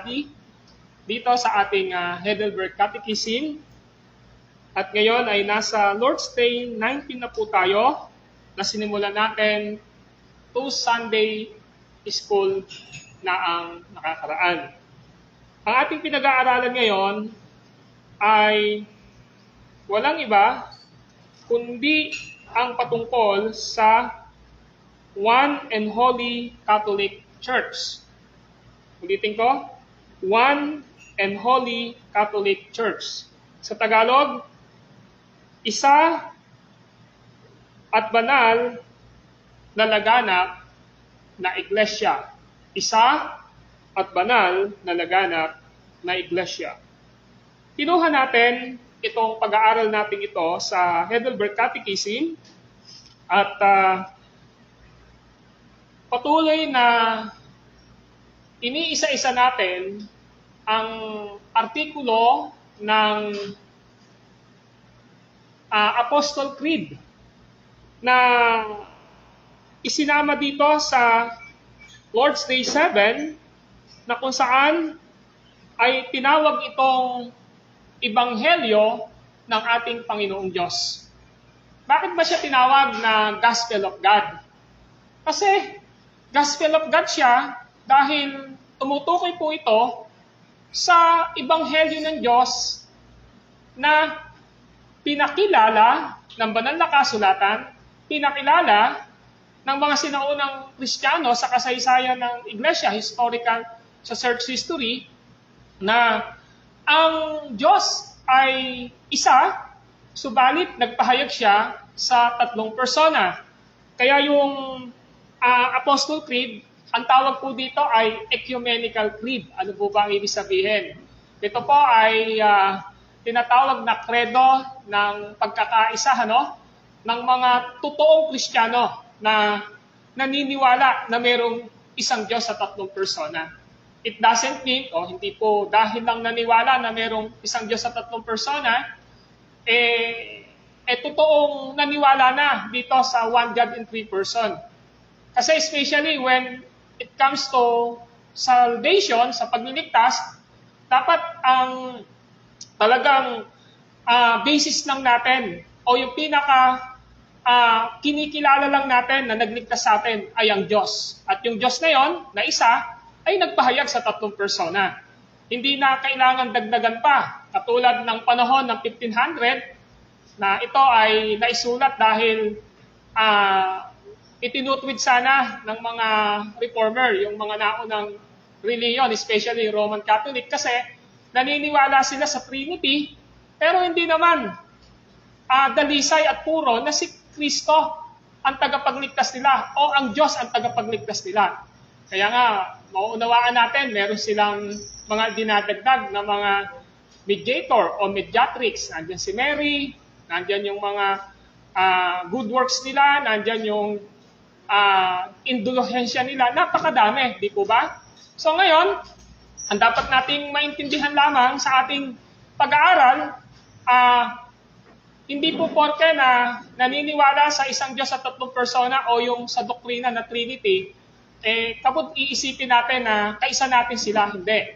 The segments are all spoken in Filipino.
study dito sa ating Heidelberg Catechism. At ngayon ay nasa Lord's Day 19 na po tayo na sinimulan natin 2 Sunday School na ang nakakaraan. Ang ating pinag-aaralan ngayon ay walang iba kundi ang patungkol sa One and Holy Catholic Church. Ulitin ko, One and Holy Catholic Church. Sa Tagalog, isa at banal na laganap na iglesia. Isa at banal na laganap na iglesia. Kinuha natin itong pag-aaral natin ito sa Heidelberg Catechism at patuloy na iniisa-isa natin ang artikulo ng Apostle Creed na isinama dito sa Lord's Day 7 na kung saan ay tinawag itong Ebanghelyo ng ating Panginoong Diyos. Bakit ba siya tinawag na Gospel of God? Kasi Gospel of God siya dahil tumutukoy po ito sa Ebanghelyo ng Diyos na pinakilala ng banal na kasulatan, pinakilala ng mga sinaunang Kristiyano sa kasaysayan ng Iglesia, historical sa church history, na ang Diyos ay isa, subalit nagpahayag siya sa 3 persona. Kaya yung Apostle Creed, ang tawag po dito ay Ecumenical Creed. Ano po ba ang ibig sabihin? Ito po ay tinatawag na kredo ng pagkakaisa ng mga totoong Kristiyano na naniniwala na mayroong isang Diyos sa 3 persona. It doesn't mean, hindi po dahil lang naniwala na mayroong isang Diyos sa 3 persona, totoong naniwala na dito sa one God in 3 person. Kasi especially when it comes to salvation, sa pagliligtas, dapat ang talagang basis lang natin o yung pinaka kinikilala lang natin na nagligtas sa atin ay ang Diyos. At yung Diyos na yon, na isa, ay nagpahayag sa 3 persona. Hindi na kailangan dagdagan pa. Katulad ng panahon ng 1500 na ito ay naisulat dahil itinutwid sana ng mga reformer, yung mga naunang reliyon, especially Roman Catholic, kasi naniniwala sila sa Trinity, pero hindi naman dalisay at puro na si Kristo ang tagapagligtas nila o ang Diyos ang tagapagligtas nila. Kaya nga, mauunawaan natin, meron silang mga dinadagdag na mga mediator o mediatrix. Nandyan si Mary, nandyan yung mga good works nila, nandyan yung indulhensya nila, napakadami, di po ba? So ngayon, ang dapat nating maintindihan lamang sa ating pag-aaral, hindi po porke na naniniwala sa isang Diyos sa 3 persona o yung sa doktrina na Trinity, kapag iisipin natin na kaisa natin sila, hindi.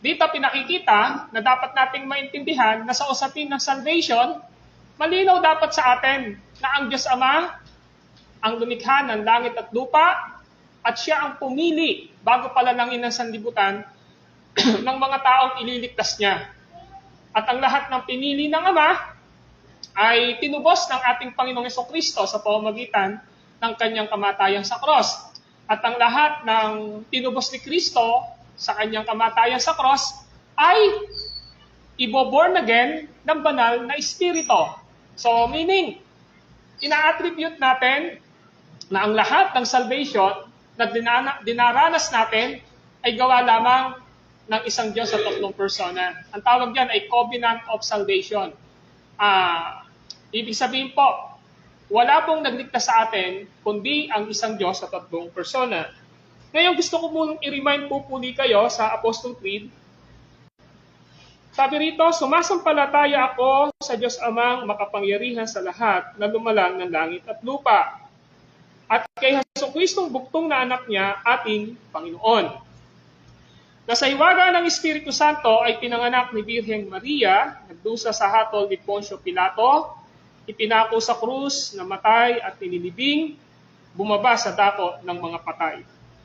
Dito pinakikita na dapat nating maintindihan na sa usapin ng salvation, malinaw dapat sa atin na ang Diyos Ama ang lumikha ng langit at lupa, at siya ang pumili bago pala langin ng sanlibutan ng mga taong ililigtas niya. At ang lahat ng pinili ng Ama ay tinubos ng ating Panginoong Jesucristo sa pamamagitan ng kanyang kamatayan sa cross. At ang lahat ng tinubos ni Kristo sa kanyang kamatayan sa cross ay ibo-born again ng banal na espiritu. So meaning, ina-attribute natin na ang lahat ng salvation na dinaranas natin ay gawa lamang ng isang Diyos sa 3 persona. Ang tawag diyan ay Covenant of Salvation. Ibig sabihin po, wala pong nagligtas sa atin kundi ang isang Diyos sa 3 persona. Ngayon gusto ko munang i-remind po muli kayo sa Apostle Creed. Sabi rito, sumasampalataya ako sa Diyos Amang makapangyarihan sa lahat na lumalang ng langit at lupa, at kay Jesucristong buktong na anak niya, ating Panginoon. na sa hiwaga ng Espiritu Santo ay pinanganak ni Birheng Maria, nagdusa sa hatol ni Poncio Pilato, ipinako sa krus, namatay at nililibing, bumaba sa dako ng mga patay.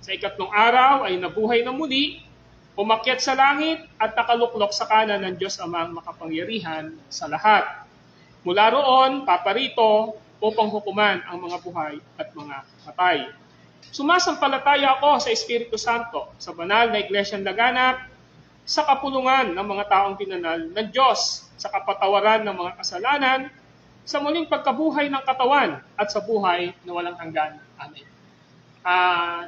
Sa ikatlong araw ay nabuhay na muli, umakyat sa langit at nakaluklok sa kanan ng Diyos Amang makapangyarihan sa lahat. Mula roon, paparito upang hukuman ang mga buhay at mga patay. Sumasampalataya ako sa Espiritu Santo, sa banal na iglesyang laganap, sa kapulungan ng mga taong pinanal ng Diyos, sa kapatawaran ng mga kasalanan, sa muling pagkabuhay ng katawan, at sa buhay na walang hanggan. Amen.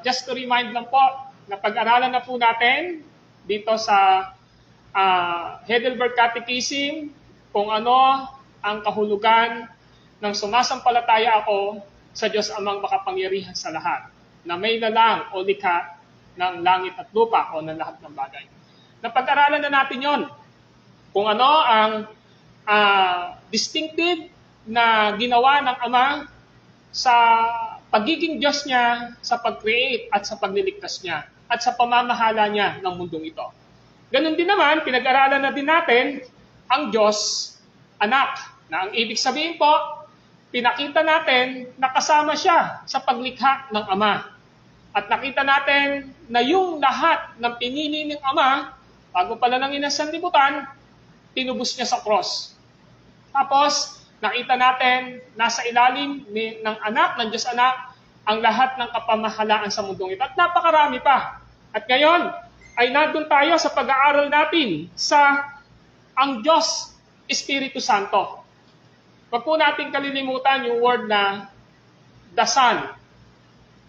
Just to remind lang po, na pag-aralan na po natin dito sa Heidelberg Catechism kung ano ang kahulugan ng sumasampalataya ako sa Diyos Amang makapangyarihan sa lahat, na may lalang o likha ng langit at lupa o ng lahat ng bagay. Napag-aralan na natin yon kung ano ang distinctive na ginawa ng Ama sa pagiging Diyos niya, sa pag-create at sa pagliligtas niya, at sa pamamahala niya ng mundong ito. Ganun din naman, pinag-aralan na din natin ang Diyos Anak, na ang ibig sabihin po, pinakita natin na kasama siya sa paglikha ng Ama. At nakita natin na yung lahat ng pinili ng Ama, bago pala nang inasanlibutan, tinubos niya sa cross. Tapos, nakita natin, nasa ilalim ng anak, ng Diyos Anak, ang lahat ng kapamahalaan sa mundong ito. At napakarami pa. At ngayon, ay nandun tayo sa pag-aaral natin sa ang Diyos Espiritu Santo. Huwag po natin kalilimutan yung word na the Son,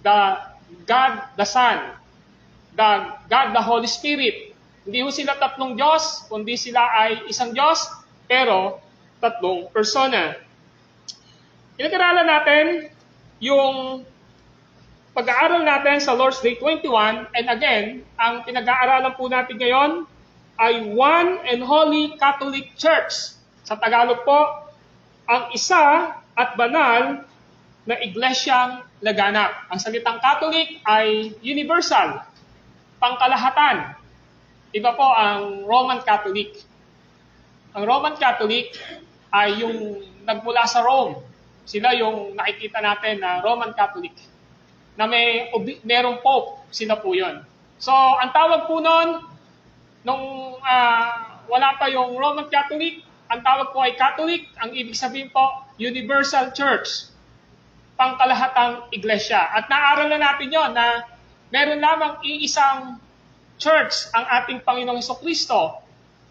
the God, the Son, the God, the Holy Spirit. Hindi ho sila tatlong Diyos, kundi sila ay isang Diyos, pero tatlong persona. Pinag-aralan natin yung pag-aaral natin sa Lord's Day 21, and again, ang pinag-aaralan po natin ngayon ay One and Holy Catholic Church. Sa Tagalog po, ang isa at banal na iglesyang laganap. Ang salitang Catholic ay universal, pangkalahatan. Iba po ang Roman Catholic. Ang Roman Catholic ay yung nagmula sa Rome. Sila yung nakikita natin na Roman Catholic. Na merong Pope, sila po yun. So, ang tawag po nun, nung wala pa yung Roman Catholic, ang tawag po ay Catholic. Ang ibig sabihin po, Universal Church. Pangkalahatang iglesia. At naaral na natin yon na meron lamang iisang church ang ating Panginoong Hesukristo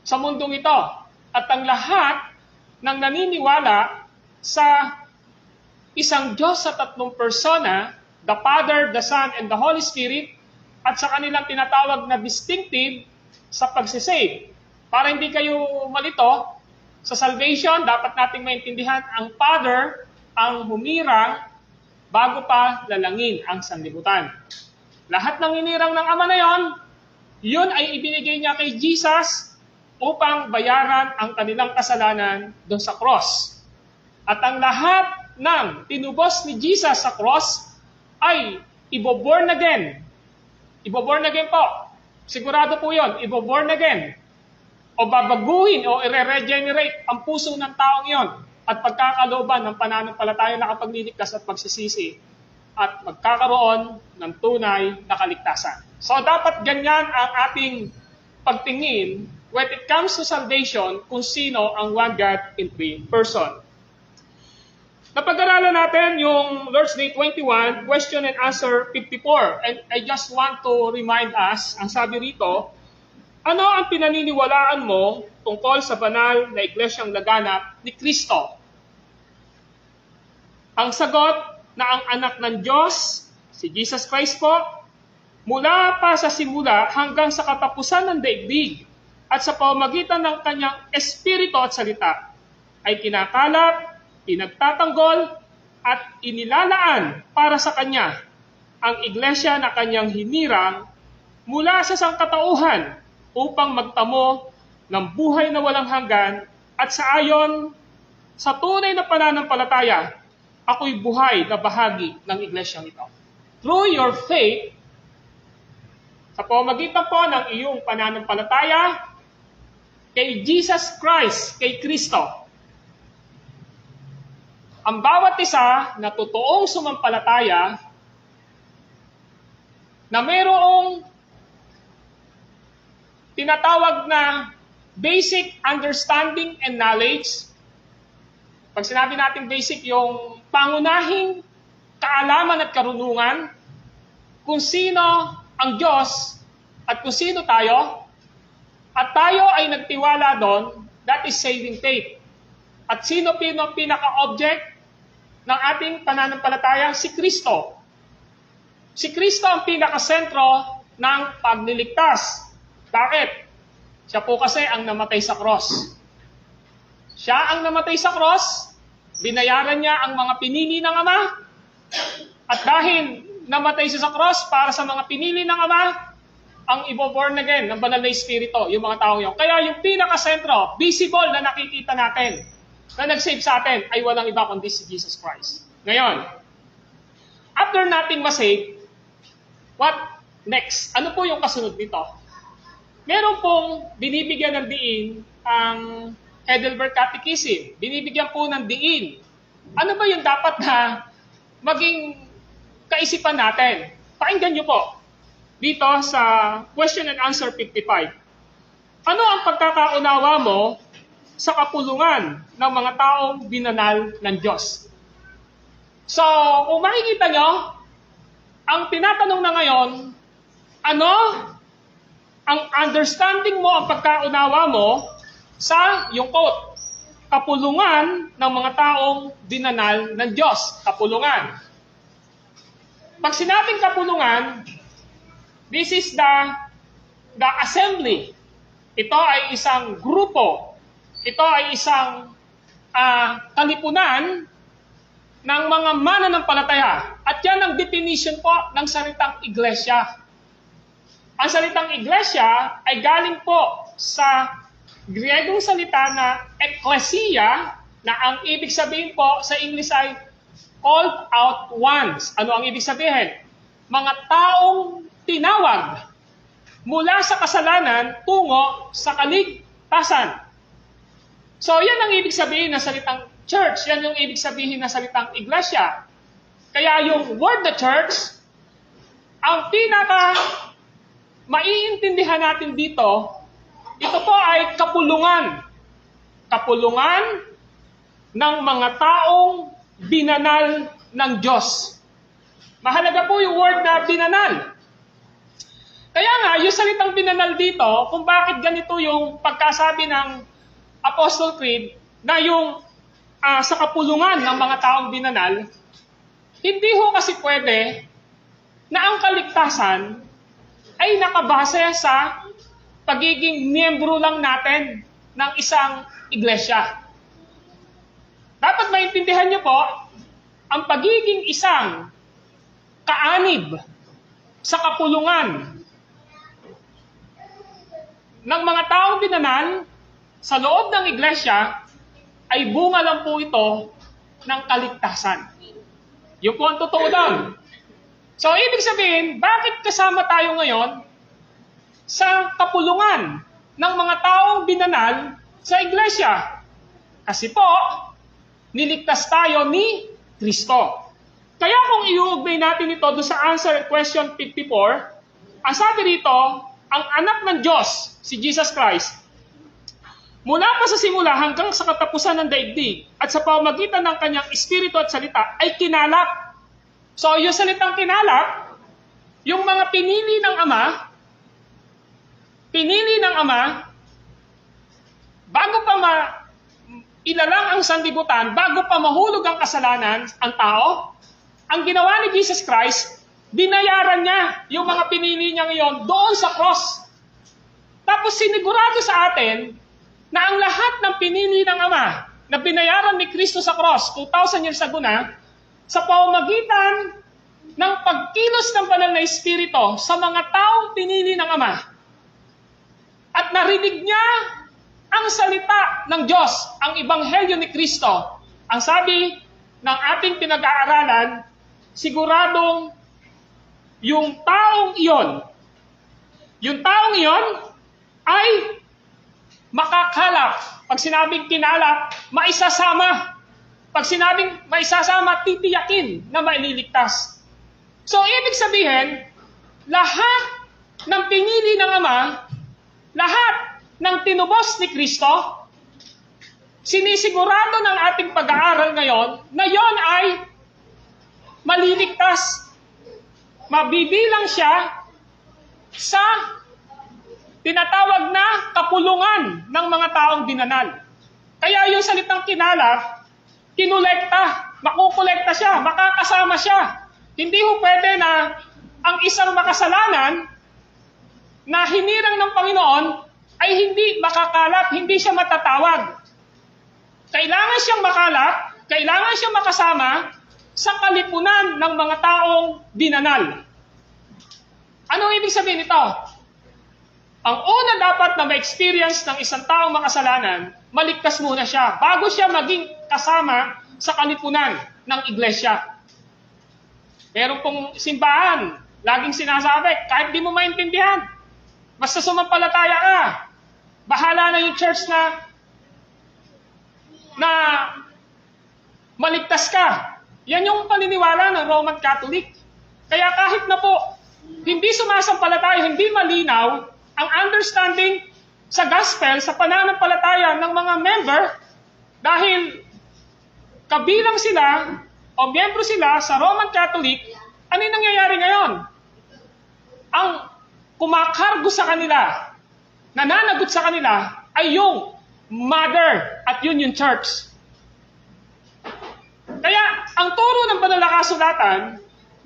sa mundong ito. At ang lahat ng naniniwala sa isang Diyos sa tatlong persona, the Father, the Son, and the Holy Spirit, at sa kanilang tinatawag na distinctive sa pagsisave. Para hindi kayo malito, sa salvation, dapat nating maintindihan ang Father ang humirang bago pa lalangin ang sanlibutan. Lahat ng inirang ng Ama na yon, yun ay ibinigay niya kay Jesus upang bayaran ang kanilang kasalanan doon sa cross. At ang lahat ng tinubos ni Jesus sa cross ay ibo-born again. Ibo-born again po. Sigurado po yun, ibo-born again. O babaguhin o i-regenerate ang puso ng taong yon at pagkakalooban ng pananampalataya na kapagliligtas at pagsisisi at magkakaroon ng tunay na kaligtasan. So dapat ganyan ang ating pagtingin when it comes to salvation kung sino ang one God in three person. Napag-aralan natin yung Lord's Day 21, question and answer 54. And I just want to remind us, ang sabi rito, ano ang pinaniniwalaan mo tungkol sa banal na iglesyang laganap ni Kristo? Ang sagot na ang anak ng Diyos, si Jesus Christ po, mula pa sa simula hanggang sa katapusan ng daigdig at sa pamamagitan ng kanyang espiritu at salita, ay kinakalap, pinagtatanggol, at inilalaan para sa kanya ang iglesia na kanyang hinirang mula sa sangkatauhan upang magtamo ng buhay na walang hanggan at sa ayon sa tunay na pananampalataya, ako'y buhay na bahagi ng iglesyang ito. Through your faith, Sa pamamagitan po ng iyong pananampalataya kay Jesus Christ, kay Kristo. Ang bawat isa na totoong sumampalataya na mayroong tinatawag na basic understanding and knowledge. Pag sinabi natin basic, yung pangunahing kaalaman at karunungan kung sino ang Diyos at kung sino tayo, at tayo ay nagtiwala doon, that is saving faith. At sino pinaka-object ng ating pananampalataya? Si Kristo. Si Kristo ang pinaka-sentro ng pagliligtas. Bakit? Siya po kasi ang namatay sa cross. Siya ang namatay sa cross, binayaran niya ang mga pinili ng Ama, at dahil namatay siya sa cross para sa mga pinili ng Ama, ang ibo-born again ng banal na Espiritu, yung mga taong yun. Kaya yung pinaka-sentro, visible na nakikita natin, na nag-save sa atin, ay walang iba kundi si Jesus Christ. Ngayon, after nating masave, what next? Ano po yung kasunod nito? Meron pong binibigyan ng diin ang Heidelberg Catechism. Binibigyan po ng diin. Ano ba yung dapat na maging kaisipan natin? Pakinggan nyo po dito sa question and answer 55. Ano ang pagkakaunawa mo sa kapulungan ng mga taong binanal ng Diyos? So, kung makikita nyo, ang tinatanong na ngayon, ano ang understanding mo, ang pagkaunawa mo sa yung quote, kapulungan ng mga taong binanal ng Diyos. Kapulungan. Pag sinabing kapulungan, this is the assembly. Ito ay isang grupo. Ito ay isang kalipunan ng mga mananampalataya. At yan ang definition po ng salitang iglesia. Ang salitang iglesia ay galing po sa Griegong salita na ekklesia, na ang ibig sabihin po sa English ay called out ones. Ano ang ibig sabihin? Mga taong tinawag mula sa kasalanan tungo sa kaligtasan. So, yan ang ibig sabihin ng salitang church. Yan yung ibig sabihin ng salitang iglesia. Kaya yung word the church, ang pinaka maiintindihan natin dito, ito po ay kapulungan. Kapulungan ng mga taong binanal ng Diyos. Mahalaga po yung word na binanal. Kaya nga, yung salitang binanal dito, kung bakit ganito yung pagkasabi ng Apostle Creed, na yung sa kapulungan ng mga taong binanal, hindi ho kasi pwede na ang kaligtasan ay nakabase sa pagiging miyembro lang natin ng isang iglesia. Dapat maintindihan niyo po, ang pagiging isang kaanib sa kapulungan ng mga taong binanal sa loob ng iglesia ay bunga lang po ito ng kaligtasan. Yun po ang totoo lang. So, ibig sabihin, bakit kasama tayo ngayon sa kapulungan ng mga taong binanal sa iglesia? Kasi po, niligtas tayo ni Kristo. Kaya kung iuugnay natin ito doon sa answer question 54, ang sabi rito, ang anak ng Diyos, si Jesus Christ, mula pa sa simula hanggang sa katapusan ng daigdig at sa pamamagitan ng kanyang espiritu at salita ay kinalap. So, yung salitang kinalap, yung mga pinili ng Ama, bago pa ilalang ang sanlibutan, bago pa mahulog ang kasalanan, ang tao, ang ginawa ni Jesus Christ, binayaran niya yung mga pinili niya ngayon doon sa cross. Tapos sinigurado sa atin na ang lahat ng pinili ng Ama na binayaran ni Kristo sa cross 2,000 years ago na, sa pamamagitan ng pagkilos ng banal na Espiritu sa mga taong pinili ng Ama. At narinig niya ang salita ng Diyos, ang Ebanghelyo ni Kristo. Ang sabi ng ating pinag-aaralan, siguradong yung taong iyon Yung taong iyon ay makakalap. Pag sinabing kinalap, maisasama. Pag sinabing maisasama, titiyakin na maililigtas. So, ibig sabihin, lahat ng pinili ng Ama, lahat ng tinubos ni Kristo, sinisigurado ng ating pag-aaral ngayon na yon ay maliligtas. Mabibilang siya sa tinatawag na kapulungan ng mga taong dinanal. Kaya yung salitang kinalap, kinolekta, makukolekta siya, makakasama siya. Hindi ho pwede na ang isang makasalanan na hinirang ng Panginoon ay hindi makakalap, hindi siya matatawag. Kailangan siyang makalap, kailangan siyang makasama sa kalipunan ng mga taong dinanal. Anong ibig sabihin nito? Ang una dapat na ma-experience ng isang taong makasalanan, maligtas muna siya bago siya maging kasama sa kalipunan ng iglesia. Meron pong simbahan, laging sinasabi, kahit di mo maintindihan, basta sumampalataya ka, bahala na yung church na maligtas ka. Yan yung paniniwala ng Roman Catholic. Kaya kahit na po, hindi sumasampalataya, hindi malinaw ang understanding sa gospel, sa pananampalataya ng mga member, dahil kabilang sila o miyembro sila sa Roman Catholic, ano yung nangyayari ngayon? Ang kumakargo sa kanila, nananagot sa kanila, ay yung mother at yun yung church. Kaya, ang turo ng banal na kasulatan,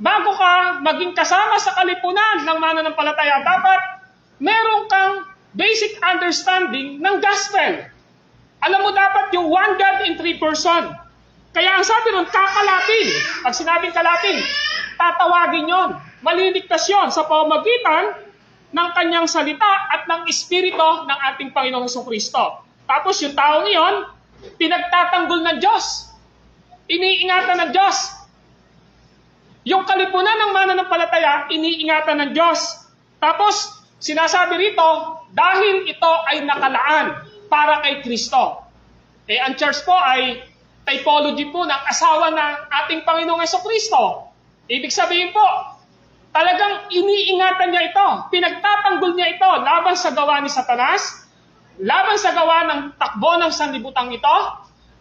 bago ka maging kasama sa kalipunan ng mananampalataya, dapat meron kang basic understanding ng gospel. Alam mo dapat yung one God in three person. Kaya ang sabi nun, kakalapin. Pag sinabing kalapin, tatawagin yon. Maliligtas yon sa pamamagitan ng kanyang salita at ng espiritu ng ating Panginoong Jesucristo. Tapos yung taong iyon, pinagtatanggol ng Diyos. Iniingatan ng Diyos. Yung kalipunan ng mananampalataya, iniingatan ng Diyos. Tapos, sinasabi rito, dahil ito ay nakalaan para kay Kristo. Ang church po ay typology po ng asawa ng ating Panginoong Jesucristo. Ibig sabihin po, talagang iniingatan niya ito, pinagtatanggol niya ito laban sa gawa ni Satanas, laban sa gawa ng takbo ng sanlibutan ito,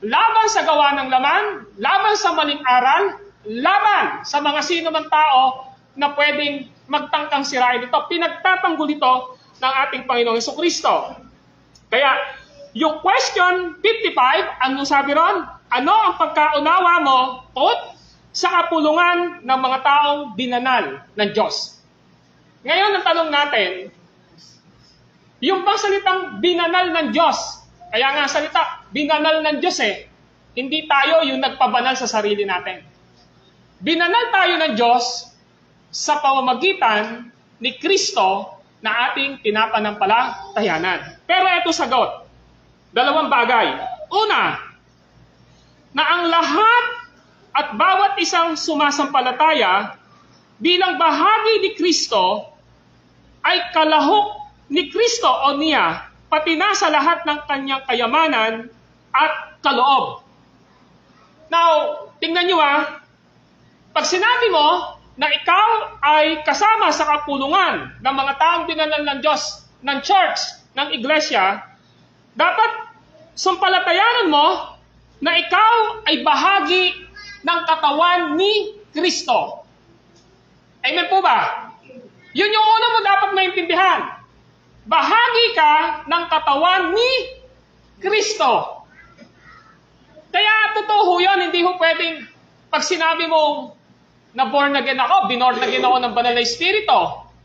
laban sa gawa ng laman, laban sa maling aral, laban sa mga sino man tao na pwedeng magtangkang sirain ito. Pinagtatanggol ito ng ating Panginoong Jesucristo. Kaya, yung question 55, ano sabi ron? Ano ang pagkaunawa mo sa kapulungan ng mga taong binanal ng Diyos? Ngayon, ang tanong natin, yung bang salitang binanal ng Diyos, kaya nga salita, binanal ng Diyos hindi tayo yung nagpabanal sa sarili natin. Binanal tayo ng Diyos sa pamamagitan ni Kristo na ating pinapanampalatayanan. Pero ito sagot. Dalawang bagay. Una, na ang lahat at bawat isang sumasampalataya bilang bahagi ni Kristo ay kalahok ni Kristo o niya, pati na sa lahat ng kanyang kayamanan at kaloob. Now, tingnan nyo pag sinabi mo na ikaw ay kasama sa kapulungan ng mga taong binanal ng Diyos, ng church, ng iglesia, dapat sumpalatayanan mo na ikaw ay bahagi ng katawan ni Kristo. Amen po ba? Yun yung una mo dapat maintindihan. Bahagi ka ng katawan ni Kristo. Kaya totoo yun, hindi ho pwedeng pag sinabi mo na born again ako, binorn again ako ng banal na espiritu.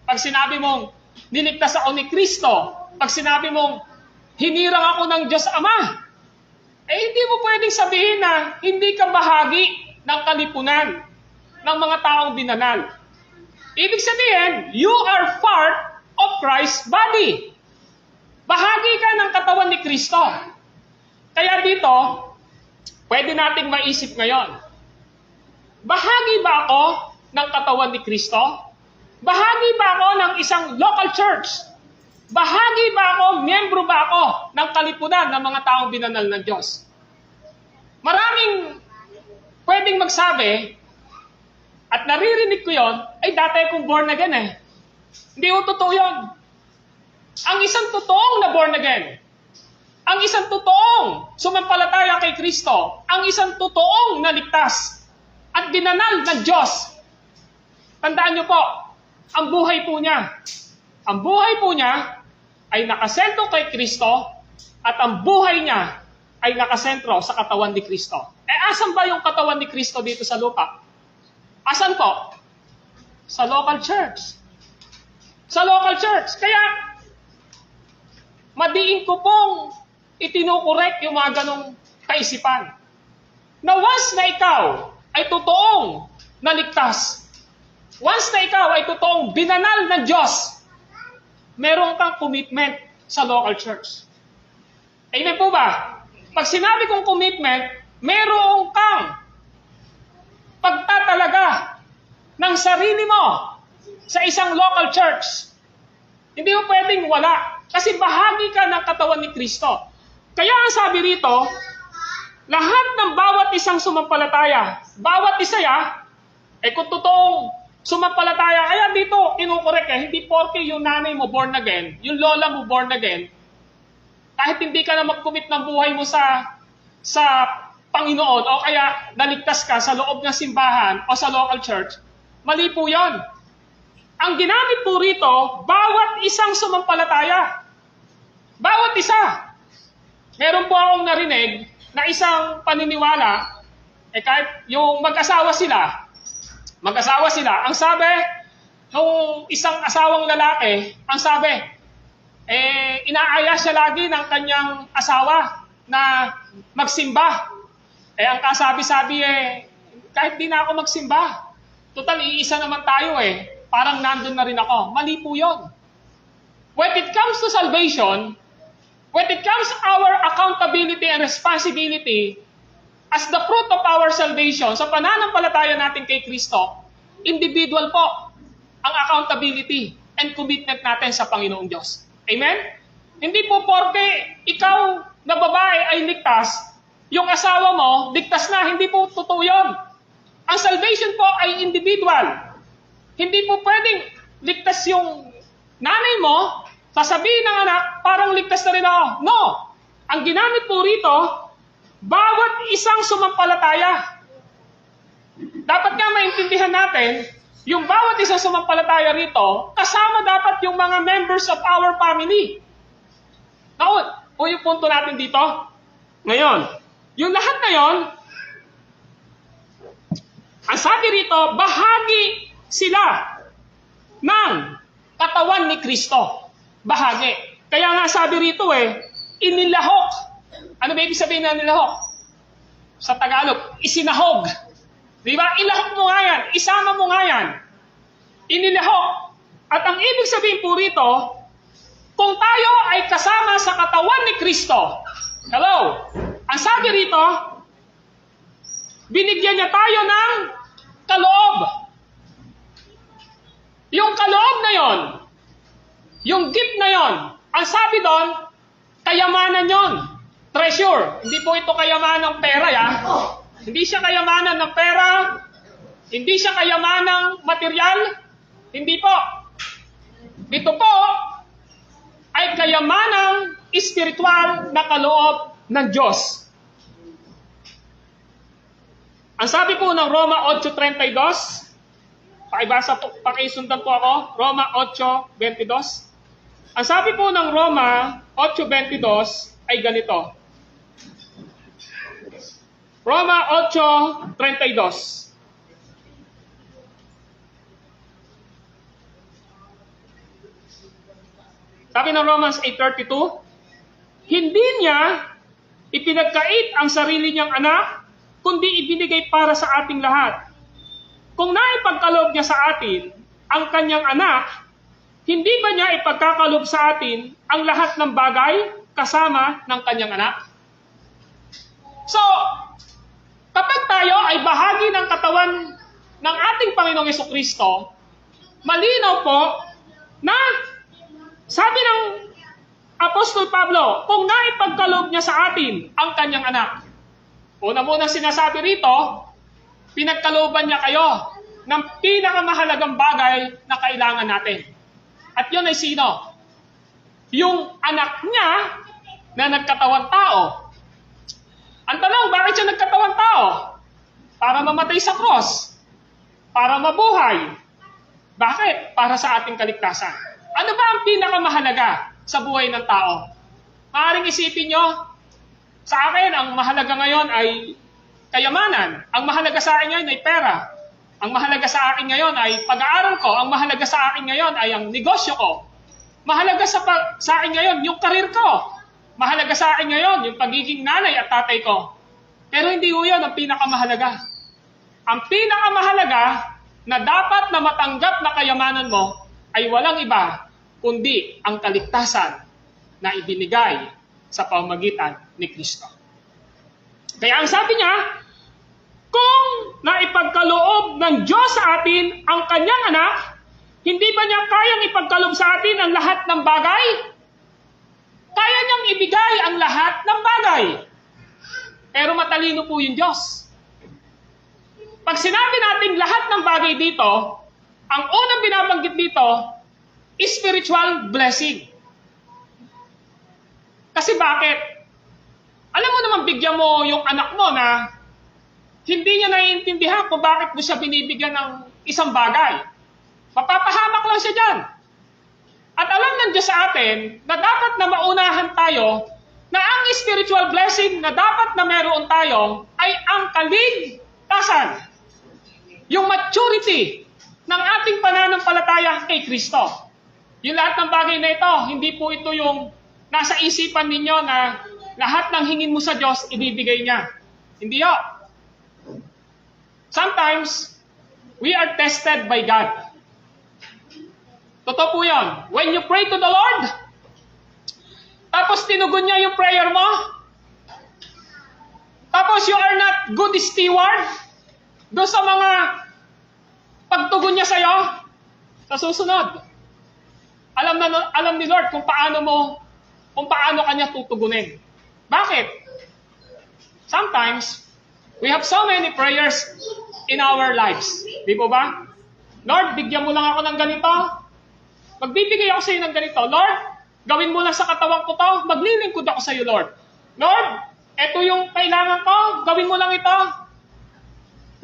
Pag sinabi mong niligtas ako ni Kristo, pag sinabi mong hinirang ako ng Diyos Ama, hindi mo pwedeng sabihin na hindi ka bahagi ng kalipunan ng mga taong binanal. Ibig sabihin, you are part of Christ's body. Bahagi ka ng katawan ni Kristo. Kaya dito, pwede nating maisip ngayon, bahagi ba ako ng katawan ni Kristo? Bahagi ba ako ng isang local church? Bahagi ba ako, miyembro ba ako ng kalipunan ng mga taong binanal ng Diyos? Maraming pwedeng magsabi, at naririnig ko yon, ay dati akong born again eh. Hindi ko totoo yun. Ang isang totoong na born again, ang isang totoong sumampalataya kay Kristo, ang isang totoong naligtas at binanal ng Diyos, tandaan niyo po, ang buhay po niya ay nakasentro kay Kristo at ang buhay niya ay nakasentro sa katawan ni Kristo. Asan ba yung katawan ni Kristo dito sa lupa? Asan po? Sa local church. Sa local church. Kaya, madiin ko pong itinukorek yung mga ganong kaisipan. Na once na ikaw ay totoong naligtas, once na ikaw ay totoong binanal ng Diyos, meron kang commitment sa local church. Amen po ba? Pag sinabi kong commitment, meron kang pagtatalaga ng sarili mo sa isang local church. Hindi mo pwedeng wala. Kasi bahagi ka ng katawan ni Kristo. Kaya ang sabi rito, lahat ng bawat isang sumampalataya, bawat isa kung totoong sumampalataya, kaya dito, kinukorek hindi porke yung nanay mo born again, yung lola mo born again, kahit hindi ka na mag-commit ng buhay mo sa Panginoon, o kaya naligtas ka sa loob ng simbahan o sa local church, mali po yun. Ang ginamit po rito, bawat isang sumampalataya. Bawat isa. Meron po akong narinig na isang paniniwala, kahit yung mag-asawa sila, ang sabi, nung isang asawang lalaki, ang sabi, inaaya siya lagi ng kanyang asawa na magsimba. Ang kasabi-sabi kahit di na ako magsimba, total iisa naman tayo parang nandun na rin ako. Mali po yun. When it comes to salvation, when it comes to our accountability and responsibility, as the fruit of our salvation, sa pananampalataya natin kay Kristo, individual po ang accountability and commitment natin sa Panginoong Diyos. Amen? Hindi po porke ikaw na babae ay ligtas, yung asawa mo, ligtas na, hindi po totoo yun. Ang salvation po ay individual. Hindi po pwedeng ligtas yung nanay mo, sasabihin ng anak, parang ligtas na rin ako. No! Ang ginamit po rito, bawat isang sumampalataya. Dapat nga maintindihan natin, yung bawat isang sumampalataya rito, kasama dapat yung mga members of our family. O yung punto natin dito. Ngayon, yung lahat na yon, ang sabi rito, bahagi sila ng katawan ni Kristo. Bahagi. Kaya nga sabi rito inilahok. Ano ba ibig sabihin na nilahok? Sa Tagalog, isinahog. Di ba? Ilahok mo nga yan. Isama mo nga yan. Inilahok. At ang ibig sabihin po rito, kung tayo ay kasama sa katawan ni Kristo, hello? Ang sabi rito, binigyan niya tayo ng kaloob. Yung kaloob na yon, yung gift na yon, ang sabi doon, kayamanan yon. Treasure. Hindi po ito kayamanan ng pera, Hindi siya kayamanan ng pera, hindi siya kayamanan ng material, hindi po. Ito po ay kayamanang espiritual na kaloob ng Diyos. Ang sabi po ng Roma 8:32, pakisundan po ako, Roma 8:22. Ang sabi po ng Roma 8:22 ay ganito. Roma 8:32. Sabi ng Romans 8:32, hindi niya ipinagkait ang sarili niyang anak, kundi ibinigay para sa ating lahat. Kung naipagkaloob niya sa atin ang kanyang anak, hindi ba niya ipagkakaloob sa atin ang lahat ng bagay kasama ng kanyang anak? So, kapag tayo ay bahagi ng katawan ng ating Panginoong Jesucristo, malinaw po na sabi ng Apostol Pablo, kung naipagkaloob niya sa atin ang kanyang anak. Una muna sinasabi rito, pinagkalooban niya kayo ng pinakamahalagang bagay na kailangan natin. At yun ay sino? Yung anak niya na nagkatawang tao. Ang tanong, bakit siya nagkatawang tao? Para mamatay sa cross. Para mabuhay. Bakit? Para sa ating kaligtasan. Ano ba ang pinakamahalaga sa buhay ng tao? Maaaring isipin nyo, sa akin, ang mahalaga ngayon ay kayamanan. Ang mahalaga sa akin ngayon ay pera. Ang mahalaga sa akin ngayon ay pag-aaral ko. Ang mahalaga sa akin ngayon ay ang negosyo ko. Mahalaga sa akin ngayon yung karir ko. Mahalaga sa akin ngayon yung pagiging nanay at tatay ko. Pero hindi ko yun ang pinakamahalaga. Ang pinakamahalaga na dapat na matanggap na kayamanan mo ay walang iba kundi ang kaligtasan na ibinigay sa pamamagitan ni Kristo. Kaya ang sabi niya, kung naipagkaloob ng Diyos sa atin ang kanyang anak, hindi ba niya kayang ipagkaloob sa atin ang lahat ng bagay? Kaya niyang ibigay ang lahat ng bagay. Pero matalino po yung Diyos. Pag sinabi natin lahat ng bagay dito, ang unang binabanggit dito, spiritual blessing. Kasi bakit? Alam mo naman, bigyan mo yung anak mo na hindi niya naiintindihan kung bakit mo siya binibigyan ng isang bagay. Mapapahamak lang siya dyan. At alam ng Diyos sa atin na dapat na maunahan tayo na ang spiritual blessing na dapat na meron tayo ay ang kaligtasan. Yung maturity ng ating pananampalataya kay Kristo. Yung lahat ng bagay na ito, hindi po ito yung nasa isipan ninyo na lahat ng hingin mo sa Diyos, ibibigay niya. Hindi yun. Sometimes, we are tested by God. Totoo po yun. When you pray to the Lord, tapos tinugon niya yung prayer mo, tapos you are not good steward doon sa mga pagtugon niya sa'yo, sa susunod. Alam ni Lord kung paano kanya tutugunin. Bakit? Sometimes, we have so many prayers in our lives. Di po ba? Lord, bigyan mo lang ako ng ganito. Magbibigay ako sa iyo ng ganito. Lord, gawin mo lang sa katawan ko to. Maglilingkod ako sa iyo, Lord. Lord, eto yung kailangan ko. Gawin mo lang ito.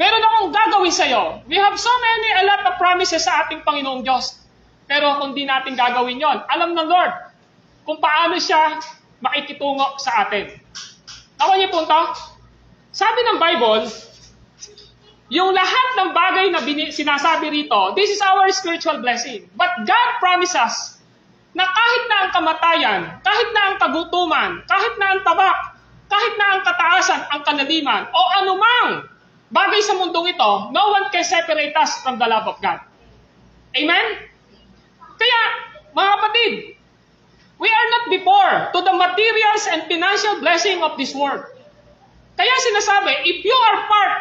Meron akong gagawin sa iyo. We have a lot of promises sa ating Panginoong Diyos. Pero kung di natin gagawin yon, alam ng Lord kung paano siya makikitungo sa atin. Nakuha niyo po ito? Sabi ng Bible, yung lahat ng bagay na sinasabi rito, this is our spiritual blessing. But God promises na kahit na ang kamatayan, kahit na ang kagutuman, kahit na ang tabak, kahit na ang kataasan, ang kanaliman, o anumang bagay sa mundong ito, no one can separate us from the love of God. Amen? Kaya, mga kapatid, we are not before to the materials and financial blessing of this world. Kaya sinasabi, if you are part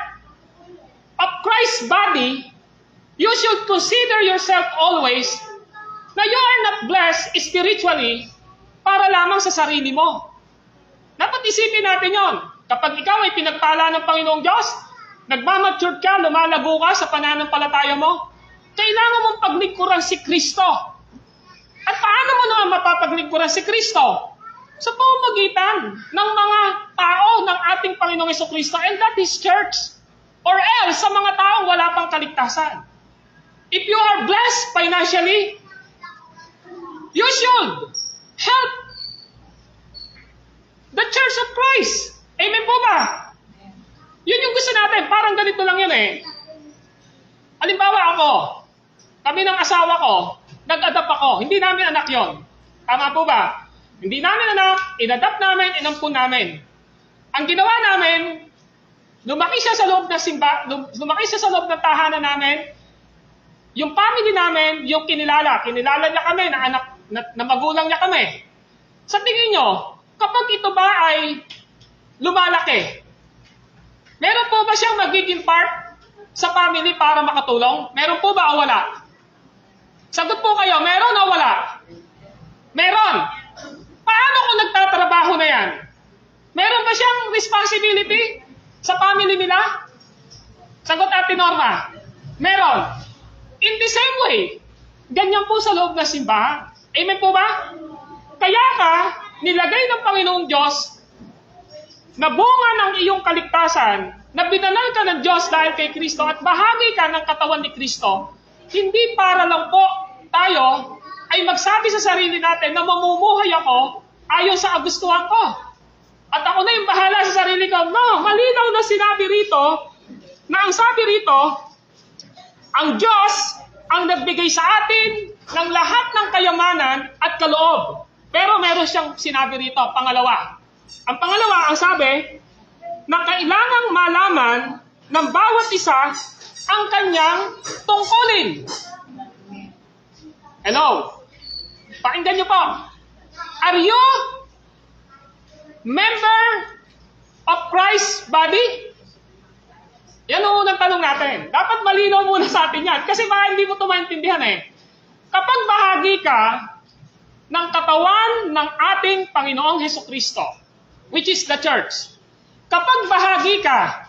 of Christ's body, you should consider yourself always na you are not blessed spiritually para lamang sa sarili mo. Dapat isipin natin yon. Kapag ikaw ay pinagpala ng Panginoong Diyos, nagmamature ka, lumalago ka sa pananampalataya mo, kailangan mong paglingkuran si Kristo. At paano mo naman mapapaglingkuran si Kristo? Sa pamamagitan ng mga tao ng ating Panginoong Jesucristo, and that is church. Or else, sa mga taong wala pang kaligtasan. If you are blessed financially, you should help the Church of Christ. Amen po ba? Yun yung gusto natin. Parang ganito lang yun eh. Halimbawa ako, kami ng asawa ko, nag-adapt ako. Hindi namin anak yon. Tama po ba? Hindi namin anak, in-adapt namin, inampun namin. Ang ginawa namin, lumaki siya sa loob ng tahanan namin. Yung family namin, yung kinilala niya kami na anak na magulang niya kami. Sa tingin nyo, kapag ito ba ay lumalaki, meron po ba siyang magiging part sa family para makatulong? Meron po ba o wala? Sagot po kayo, meron o wala? Meron. Paano kung nagtatrabaho na yan? Meron ba siyang responsibility sa family nila? Sagot Ate Norma, meron. In the same way, ganyan po sa loob ng simbahan. Amen po ba? Kaya ka, nilagay ng Panginoong Diyos na bunga ng iyong kaligtasan, na binanal ka ng Diyos dahil kay Kristo at bahagi ka ng katawan ni Kristo, hindi para lang po tayo ay magsabi sa sarili natin na mamumuhay ako ayon sa kagustuhan ko. At ako na yung bahala sa sarili ko. No, malinaw na sinabi rito, na ang sabi rito, ang Diyos ang nagbigay sa atin ng lahat ng kayamanan at kaloob. Pero meron siyang sinabi rito, pangalawa. Ang pangalawa, ang sabi, na kailangang malaman ng bawat isa ang kanyang tungkulin. Hello? Pakinggan niyo po. Are you member of Christ's body? Yan ang unang tanong natin. Dapat malinaw muna sa atin yan. Kasi baka hindi mo ito maintindihan eh. Kapag bahagi ka ng katawan ng ating Panginoong Hesukristo, which is the church, kapag bahagi ka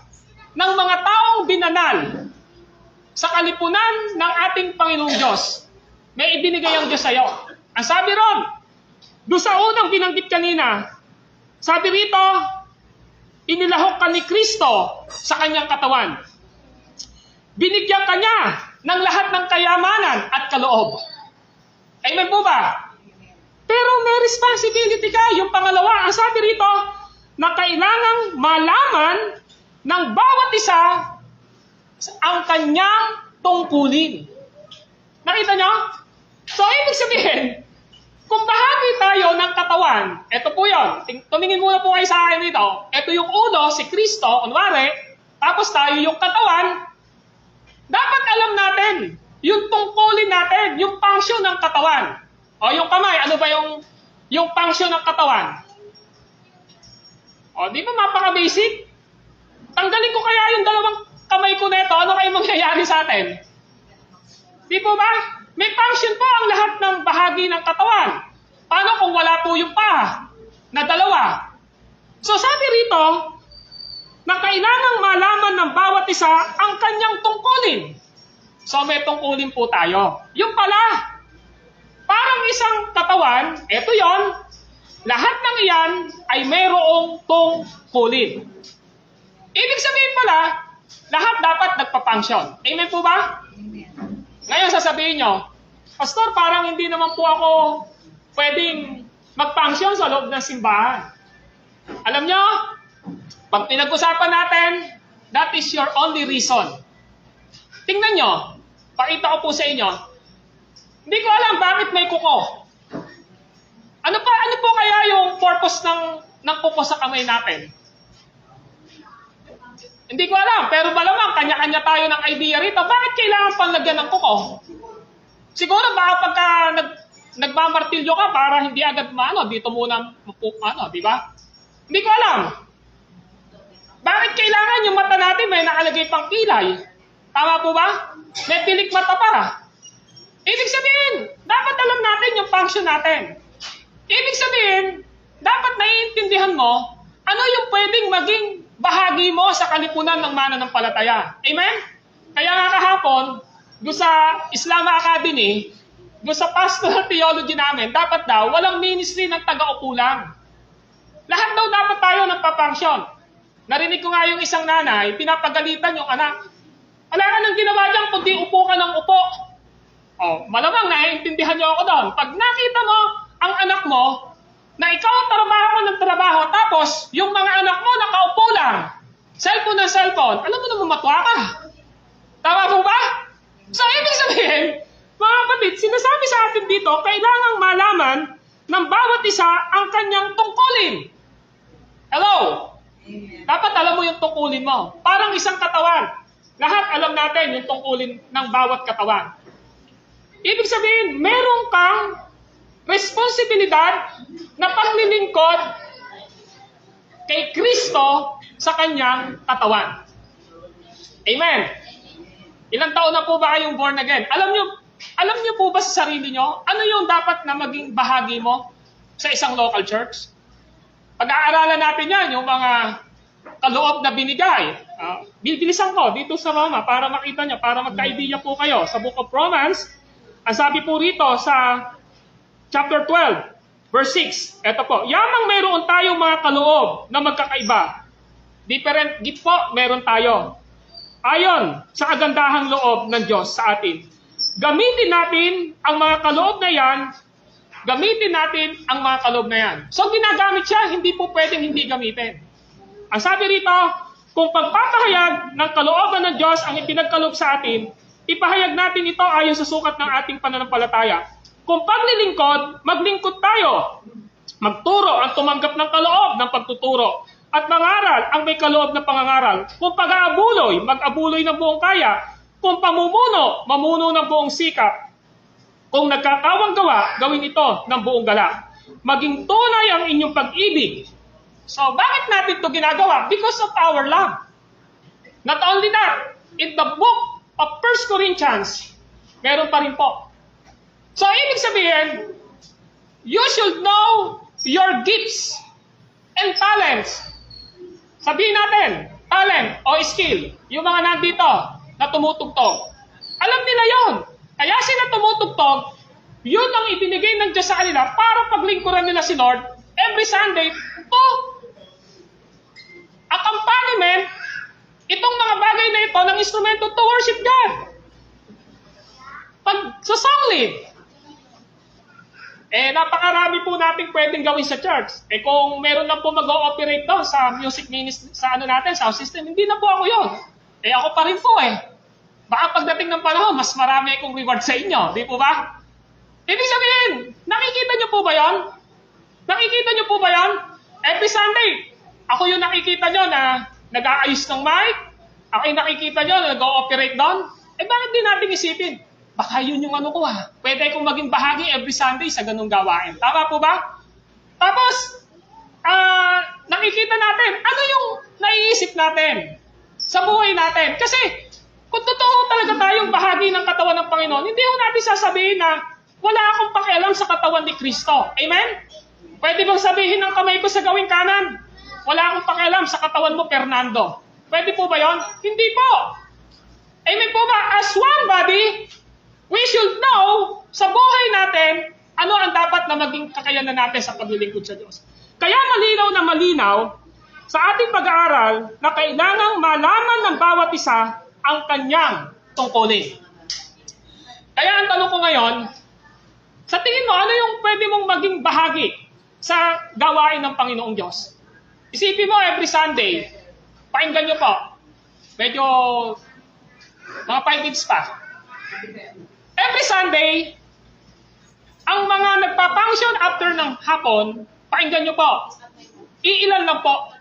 ng mga taong binanal sa kalipunan ng ating Panginoong Diyos, may ibinigay ang Diyos sa iyo. Ang sabi ron, doon sa unang binanggit kanina, sabi rito, inilahok ka ni Kristo sa kanyang katawan. Binigyan ka niya ng lahat ng kayamanan at kaloob. Amen po ba? Pero may responsibility ka. Yung pangalawa, ang sabi rito, na kailangang malaman ng bawat isa ang kanyang tungkulin. Nakita nyo? So, ibig sabihin, kung bahagi tayo ng katawan, ito po yun. Tumingin muna po kayo sa akin dito. Ito yung ulo, si Kristo, kunwari, tapos tayo yung katawan. Dapat alam natin yung tungkulin natin, yung function ng katawan. O yung kamay, ano ba yung function ng katawan? O, di ba mapaka-basic? Tanggalin ko kaya yung dalawang kamay ko neto, ano kayo mangyayari sa atin? Di po ba? May function po ang lahat ng bahagi ng katawan. Paano kung wala po yung paa na dalawa? So sabi rito, na kailangang malaman ng bawat isa ang kanyang tungkulin. So may tungkulin po tayo. Yung pala, parang isang katawan, eto yon, lahat ng iyan ay mayroong tungkulin. Ibig sabihin pala, lahat dapat nagpa-function. Amen po ba? Amen. Ngayon sasabihin nyo, Pastor, parang hindi naman po ako pwedeng mag-function sa loob ng simbahan. Alam nyo, pag pinag-usapan natin, that is your only reason. Tingnan nyo, pakita ko po sa inyo, hindi ko alam bakit may kuko. Ano po kaya yung purpose ng kuko sa kamay natin? Hindi ko alam, pero malamang kanya-kanya tayo ng idea rito. Bakit kailangan pang lagyan ng kuko? Siguro baka pagka nagmamartilyo ka para hindi agad dito muna di ba? Hindi ko alam. Bakit kailangan yung mata natin may nakalagay pang kilay? Tama po ba? May pilik mata pa. Ibig sabihin, dapat alam natin yung function natin. Ibig sabihin, dapat naiintindihan mo ano yung pwedeng maging bahagi mo sa kalipunan ng mananampalataya. Amen? Kaya nga kahapon, doon sa Islam Academy, doon sa pastoral theology namin, dapat daw walang ministry ng taga-upo lang. Lahat daw dapat tayo nagpa-function. Narinig ko nga yung isang nanay, pinapagalitan yung anak. Wala ka nang ginawa dyan, kundi upo ka ng upo. Malamang naiintindihan niyo ako doon. Pag nakita mo ang anak mo, na ikaw trabaho ng trabaho, tapos yung mga anak mo nakaupo lang, cellphone ng cellphone, alam mo naman matwa ka. Tama po ba? So, ibig sabihin, mga kapatid, sinasabi sa atin dito, kailangang malaman ng bawat isa ang kanyang tungkulin. Hello? Amen. Dapat alam mo yung tungkulin mo. Parang isang katawan. Lahat alam natin yung tungkulin ng bawat katawan. Ibig sabihin, meron kang responsibilidad na paglilingkod kay Kristo sa kanyang katawan. Amen. Ilang taon na po ba kayong born again? Alam nyo, Alam niyo po ba sa sarili niyo, ano yung dapat na maging bahagi mo sa isang local church? Pag-aaralan natin yan, yung mga kaloob na binigay. Bibilisan ko dito sa Roma para makita niyo, para magka-idea po kayo. Sa Book of Romans, ang sabi po rito sa chapter 12, verse 6, eto po, yamang mayroon tayong mga kaloob na magkakaiba. Different gift po, meron tayo. Ayon sa kagandahang loob ng Diyos sa atin. Gamitin natin ang mga kaloob na yan. Gamitin natin ang mga kaloob na yan. So ginagamit siya, hindi po pwedeng hindi gamitin. Ang sabi rito, kung pagpapahayag ng kalooban ng Diyos ang ipinagkaloob sa atin, ipahayag natin ito ayon sa sukat ng ating pananampalataya. Kung paglilingkod, maglingkod tayo. Magturo ang tumanggap ng kaloob ng pagtuturo. At mangaral ang may kaloob na pangangaral. Kung pag-aabuloy, mag-abuloy ng buong kaya. Kung pamumuno, mamuno ng buong sikap. Kung nagkakawang gawa, gawin ito ng buong galak. Maging tunay ang inyong pag-ibig. So, bakit natin ito ginagawa? Because of our love. Not only that, in the book of 1 Corinthians, meron pa rin po. So, ibig sabihin, you should know your gifts and talents. Sabihin natin, talent o skill, yung mga nandito na tumutugtog. Alam nila yon. Kaya sila tumutugtog, yun ang ibinigay ng Diyos sa kanila para paglingkuran nila si Lord every Sunday to accompaniment itong mga bagay na ito ng instrumento to worship God. Pag sa song lead, napakarami po natin pwedeng gawin sa church. Kung meron na po mag-ooperate doon sa music ministry, sa natin, sound system, hindi na po ako yun. Ako pa rin po Baka pagdating ng panahon, mas marami akong reward sa inyo. Di po ba? Ibig sabihin, nakikita niyo po ba yan? Nakikita niyo po ba yan? Every Sunday, ako yung nakikita niyo na nag-aayos ng mic. Ako yung nakikita niyo na nag-ooperate doon. Bakit di natin isipin? Baka yun yung ano ko Pwede akong maging bahagi every Sunday sa ganung gawain. Tama po ba? Tapos, nakikita natin, ano yung naiisip natin sa buhay natin? Kasi, kung totoo talaga tayong bahagi ng katawan ng Panginoon, hindi ho natin sasabihin na wala akong pakialam sa katawan ni Kristo. Amen? Pwede bang sabihin ng kamay ko sa gawing kanan, wala akong pakialam sa katawan mo, Fernando? Pwede po ba yon? Hindi po. Amen po ba? As one body, we should know sa buhay natin ano ang dapat na maging kakayanan natin sa paglilingkod sa Diyos. Kaya malinaw na malinaw sa ating pag-aaral na kailangang malaman ng bawat isa ang kanyang tungkulin. Kaya ang tanong ko ngayon, sa tingin mo, ano yung pwede mong maging bahagi sa gawain ng Panginoong Diyos? Isipin mo every Sunday, pakinggan nyo po, medyo mga 5 minutes pa. Every Sunday, ang mga nagpa-function after ng hapon, pakinggan nyo po, iilan lang po.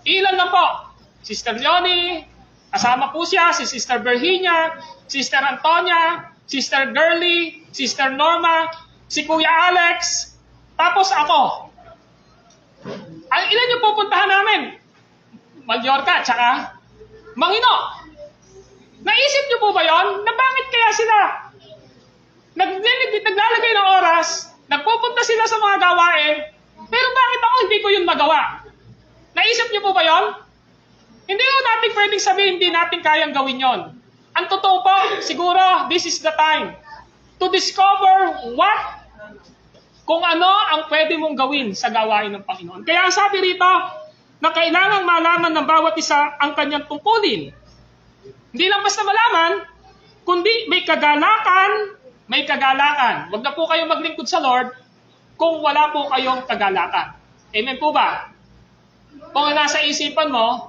Iilan lang po. Sister Leonie, kasama po siya, si Sister Virginia, Sister Antonia, Sister Girly, Sister Norma, si Kuya Alex, tapos ako. Ang ilan yung pupuntahan namin? Mallorca, tsaka Mangino. Naisip niyo po ba yon? Na bakit kaya sila naglalagay ng oras, nagpupunta sila sa mga gawain, pero bakit ako hindi ko yun magawa? Naisip niyo po ba yon? Hindi ko natin pwedeng sabihin hindi natin kayang gawin yon. Ang totoo po, siguro this is the time to discover kung ano ang pwede mong gawin sa gawain ng Panginoon. Kaya ang sabi rito, na kailangang malaman ng bawat isa ang kanyang tungkulin. Hindi lang basta malaman, kundi may kagalakan. Huwag na po kayong maglingkod sa Lord kung wala po kayong kagalakan. Amen po ba? Kung nasa isipan mo,